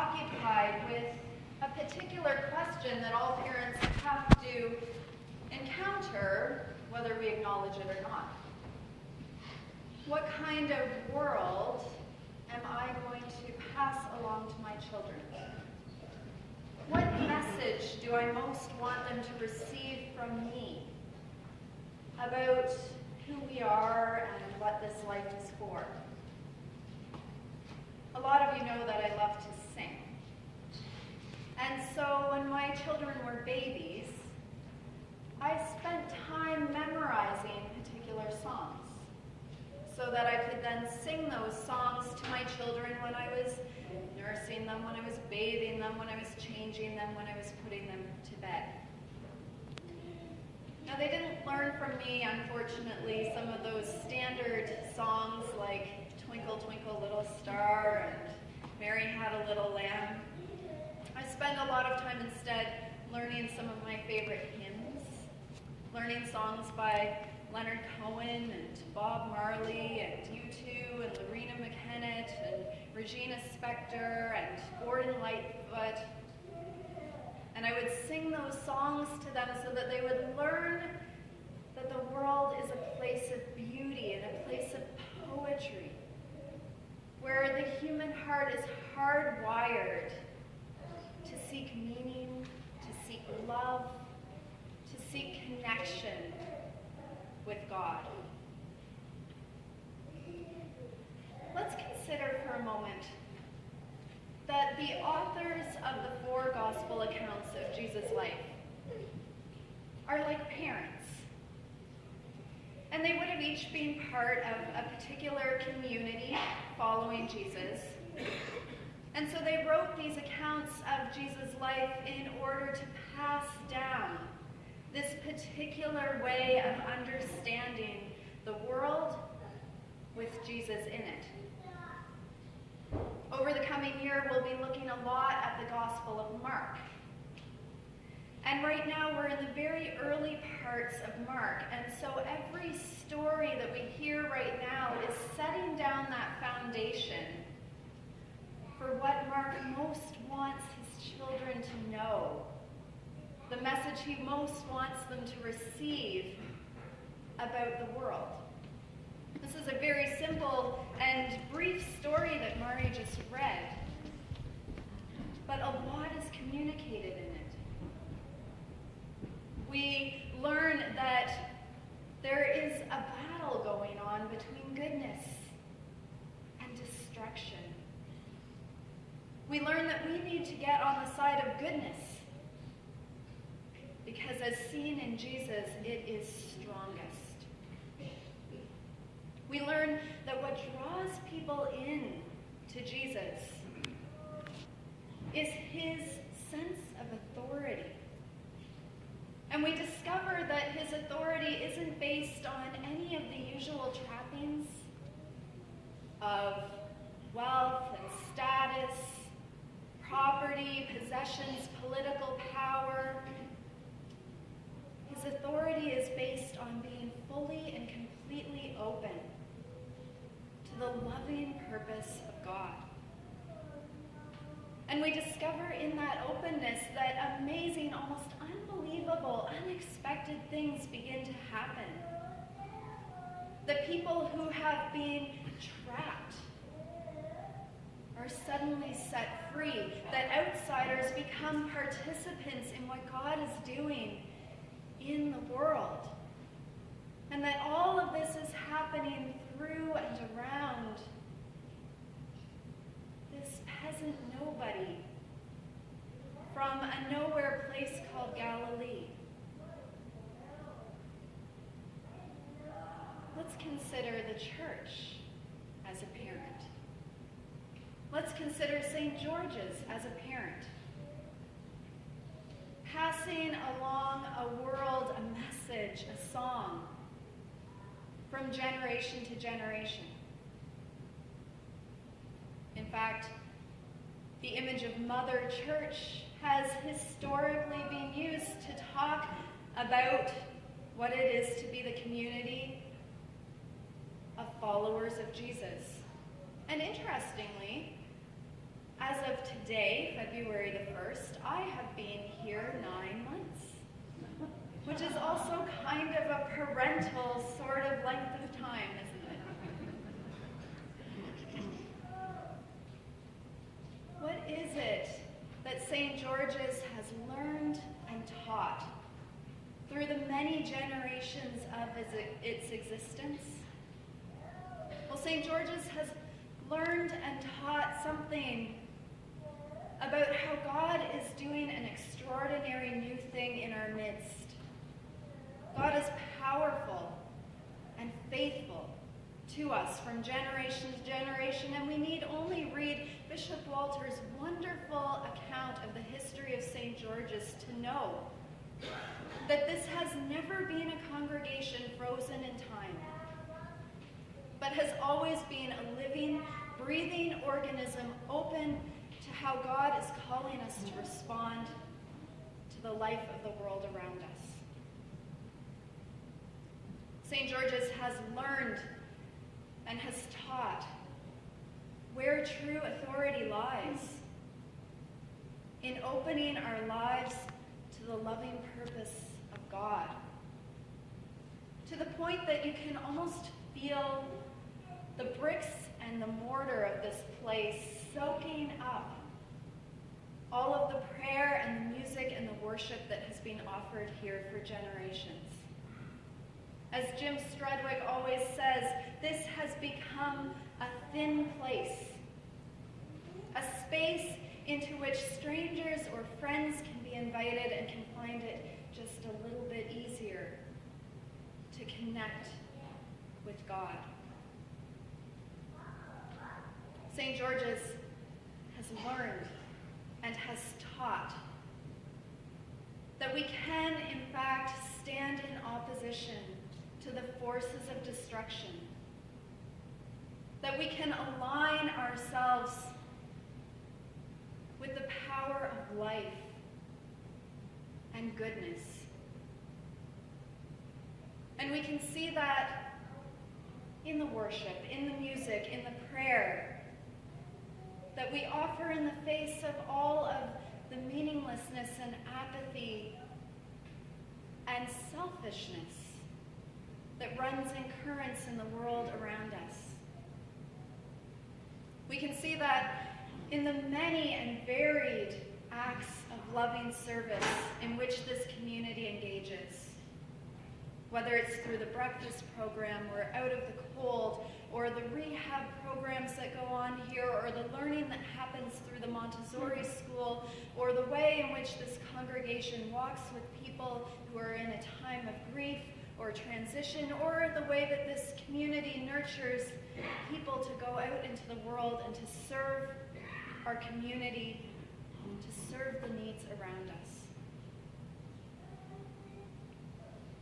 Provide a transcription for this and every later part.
occupied with a particular question that all parents have to encounter, whether we acknowledge it or not. What kind of world am I going to pass along to my children? What message do I most want them to receive from me about who we are and what this life is for? A lot of you know that I love to sing. And so when my children were babies, I spent time memorizing particular songs so that I could then sing those songs to my children when I was nursing them, when I was bathing them, when I was changing them, when I was putting them to bed. Now, they didn't learn from me, unfortunately, some of those standard songs like Twinkle, Twinkle, Little Star and Mary Had a Little Lamb. I spent a lot of time instead learning some of my favorite hymns, learning songs by Leonard Cohen and Bob Marley and U2 and Lorena McKennitt and Regina Spektor and Gordon Lightfoot. And I would sing those songs to them so that they would learn that the world is a place of beauty and a place of poetry, where the human heart is hardwired to seek meaning, to seek love, to seek connection with God. Let's consider for a moment that the authors of the 4 gospel accounts of Jesus' life are like parents. And they would have each been part of a particular community following Jesus. And so they wrote these accounts of Jesus' life in order to pass down this particular way of understanding the world with Jesus in it. Over the coming year, we'll be looking a lot at the Gospel of Mark. And right now, we're in the very early parts of Mark. And so every story that we hear right now is setting down that foundation for what Mark most wants his children to know, the message he most wants them to receive about the world. This is a very simple and brief story that Mari just read, but a lot is communicated in it. We learn that there is a battle going on between goodness and destruction. We learn that we need to get on the side of goodness, because as seen in Jesus, it is strongest. We learn that what draws people in to Jesus is his sense of authority. And we discover that his authority isn't based on any of the usual trappings of wealth and status, property, possessions, political power. His authority is based on being fully and completely open to the loving purpose of God. And we discover in that openness that amazing, almost unbelievable, unexpected things begin to happen. The people who have been trapped are suddenly set free, that outsiders become participants in what God is doing in the world. And that all of this is happening through and around this peasant nobody from a nowhere place called Galilee. Let's consider the church as a parent. Let's consider St. George's as a parent. Passing along a world, a message, a song from generation to generation. In fact, the image of Mother Church has historically been used to talk about what it is to be the community of followers of Jesus. And interestingly, as of of today, February the 1st, I have been here 9 months, which is also kind of a parental sort of length of time, isn't it? What is it that St. George's has learned and taught through the many generations of its existence? Well, St. George's has learned and taught something about how God is doing an extraordinary new thing in our midst. God is powerful and faithful to us from generation to generation, and we need only read Bishop Walter's wonderful account of the history of St. George's to know that this has never been a congregation frozen in time, but has always been a living, breathing organism open to how God is calling us to respond to the life of the world around us. St. George's has learned and has taught where true authority lies in opening our lives to the loving purpose of God, to the point that you can almost feel the bricks and the mortar of this place soaking up all of the prayer and the music and the worship that has been offered here for generations. As Jim Strudwick always says, this has become a thin place, a space into which strangers or friends can be invited and can find it just a little bit easier to connect with God. St. George's has learned and has taught that we can, in fact, stand in opposition to the forces of destruction, that we can align ourselves with the power of life and goodness. And we can see that in the worship, in the music, in the prayer that we offer in the face of all of the meaninglessness and apathy and selfishness that runs in currents in the world around us. We can see that in the many and varied acts of loving service in which this community engages, whether it's through the breakfast program or Out of the Cold, or the rehab programs that go on here, or the learning that happens through the Montessori school, or the way in which this congregation walks with people who are in a time of grief or transition, or the way that this community nurtures people to go out into the world and to serve our community, to serve the needs around us.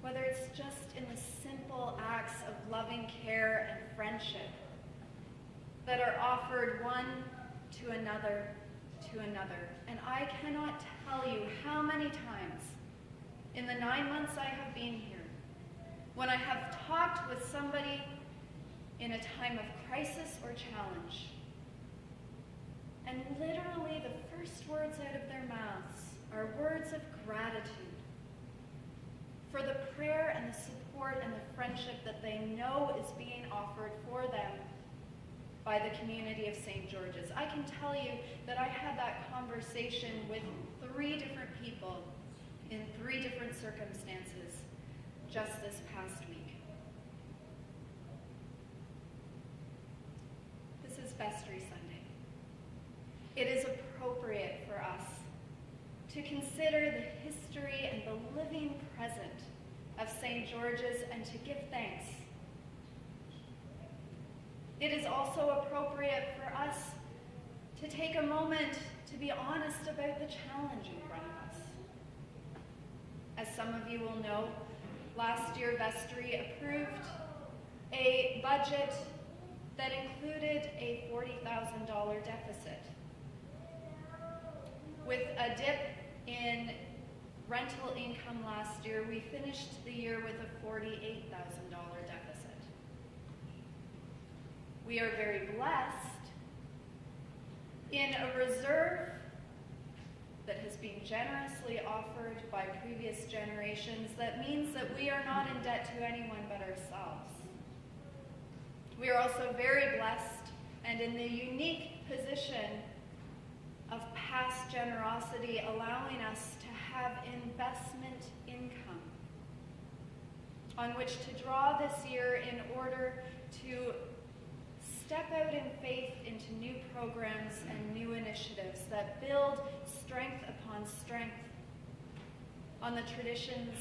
Whether it's just in the simple acts of loving care and friendship that are offered one to another to another. And I cannot tell you how many times in the 9 months I have been here, when I have talked with somebody in a time of crisis or challenge, and literally the first words out of their mouths are words of gratitude for the prayer and the support and the friendship that they know is being offered for them by the community of St. George's. I can tell you that I had that conversation with 3 different people in 3 different circumstances just this past week. This is Vestry Sunday. It is appropriate for us to consider the history and the living present of St. George's and to give thanks. It is also appropriate for us to take a moment to be honest about the challenge in front of us. As some of you will know, last year Vestry approved a budget that included a $40,000 deficit, with a dip in rental income last year. We finished the year with a $48,000 deficit. We are very blessed in a reserve that has been generously offered by previous generations, that means that we are not in debt to anyone but ourselves. We are also very blessed and in the unique position of past generosity, allowing us to have investment income on which to draw this year in order to step out in faith into new programs and new initiatives that build strength upon strength on the traditions,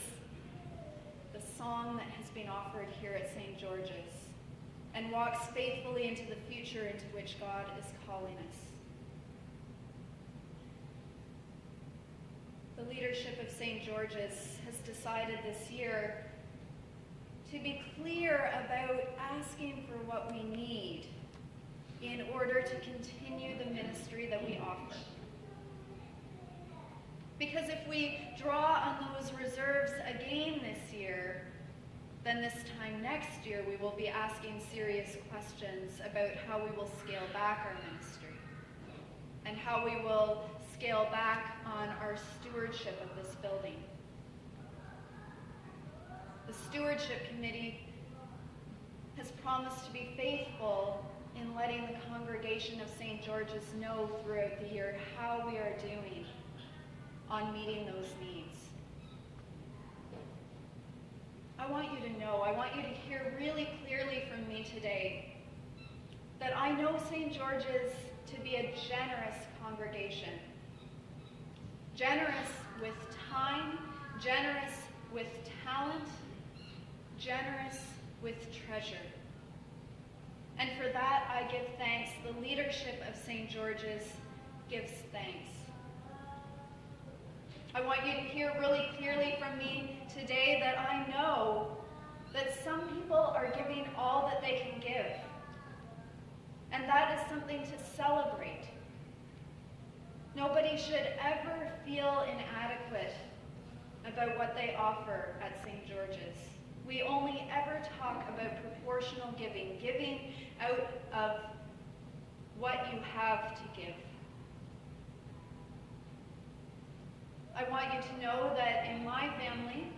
the song that has been offered here at St. George's, and walks faithfully into the future into which God is calling us. The leadership of St. George's has decided this year to be clear about asking for what we need in order to continue the ministry that we offer. Because if we draw on those reserves again this year, then this time next year we will be asking serious questions about how we will scale back our ministry and how we will scale back on our stewardship of this building. The Stewardship Committee has promised to be faithful in letting the congregation of St. George's know throughout the year how we are doing on meeting those needs. I want you to know, I want you to hear really clearly from me today that I know St. George's to be a generous congregation. Generous with time, generous with talent, generous with treasure. And for that I give thanks. The leadership of St. George's gives thanks. I want you to hear really clearly from me today that I know that some people are giving all that they can give. And that is something to celebrate. Nobody should ever feel inadequate about what they offer at St. George's. We only ever talk about proportional giving, giving out of what you have to give. I want you to know that in my family,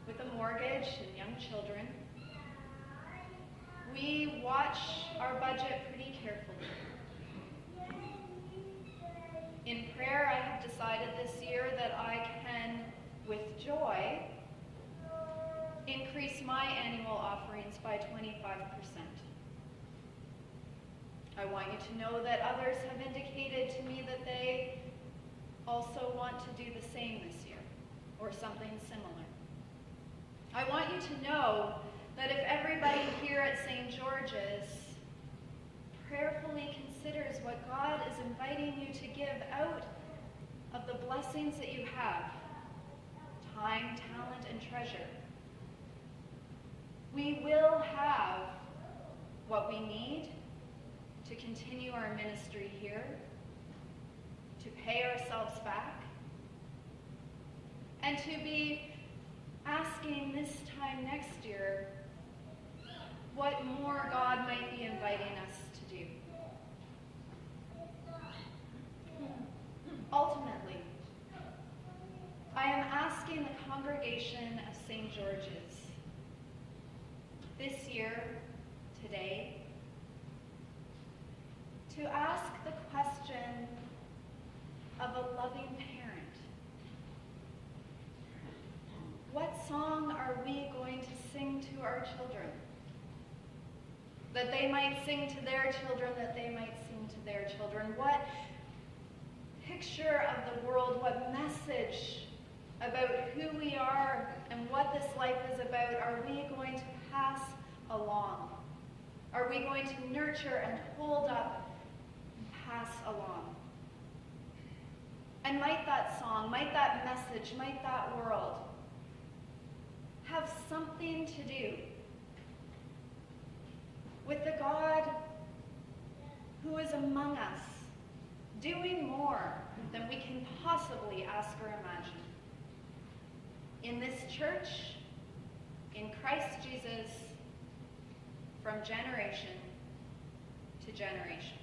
with a mortgage and young children, we watch our budget pretty carefully. In prayer, I have decided this year that I can, with joy, increase my annual offerings by 25%. I want you to know that others have indicated to me that they also want to do the same this year, or something similar. I want you to know that if everybody here at St. George's prayerfully considers what God is inviting you to give out of the blessings that you have, time, talent, and treasure, we will have what we need to continue our ministry here, to pay ourselves back, and to be asking this time next year what more God might be inviting us to do. Ultimately, I am asking the congregation of St. George's this year, today, to ask the question of a loving parent. What song are we going to sing to our children? That they might sing to their children, that they might sing to their children. What picture of the world, what message about who we are and what this life is about are we going to pass along? Are we going to nurture and hold up and pass along? And might that song, might that message, might that world have something to do with the God who is among us, doing more than we can possibly ask or imagine. In this church, in Christ Jesus, from generation to generation.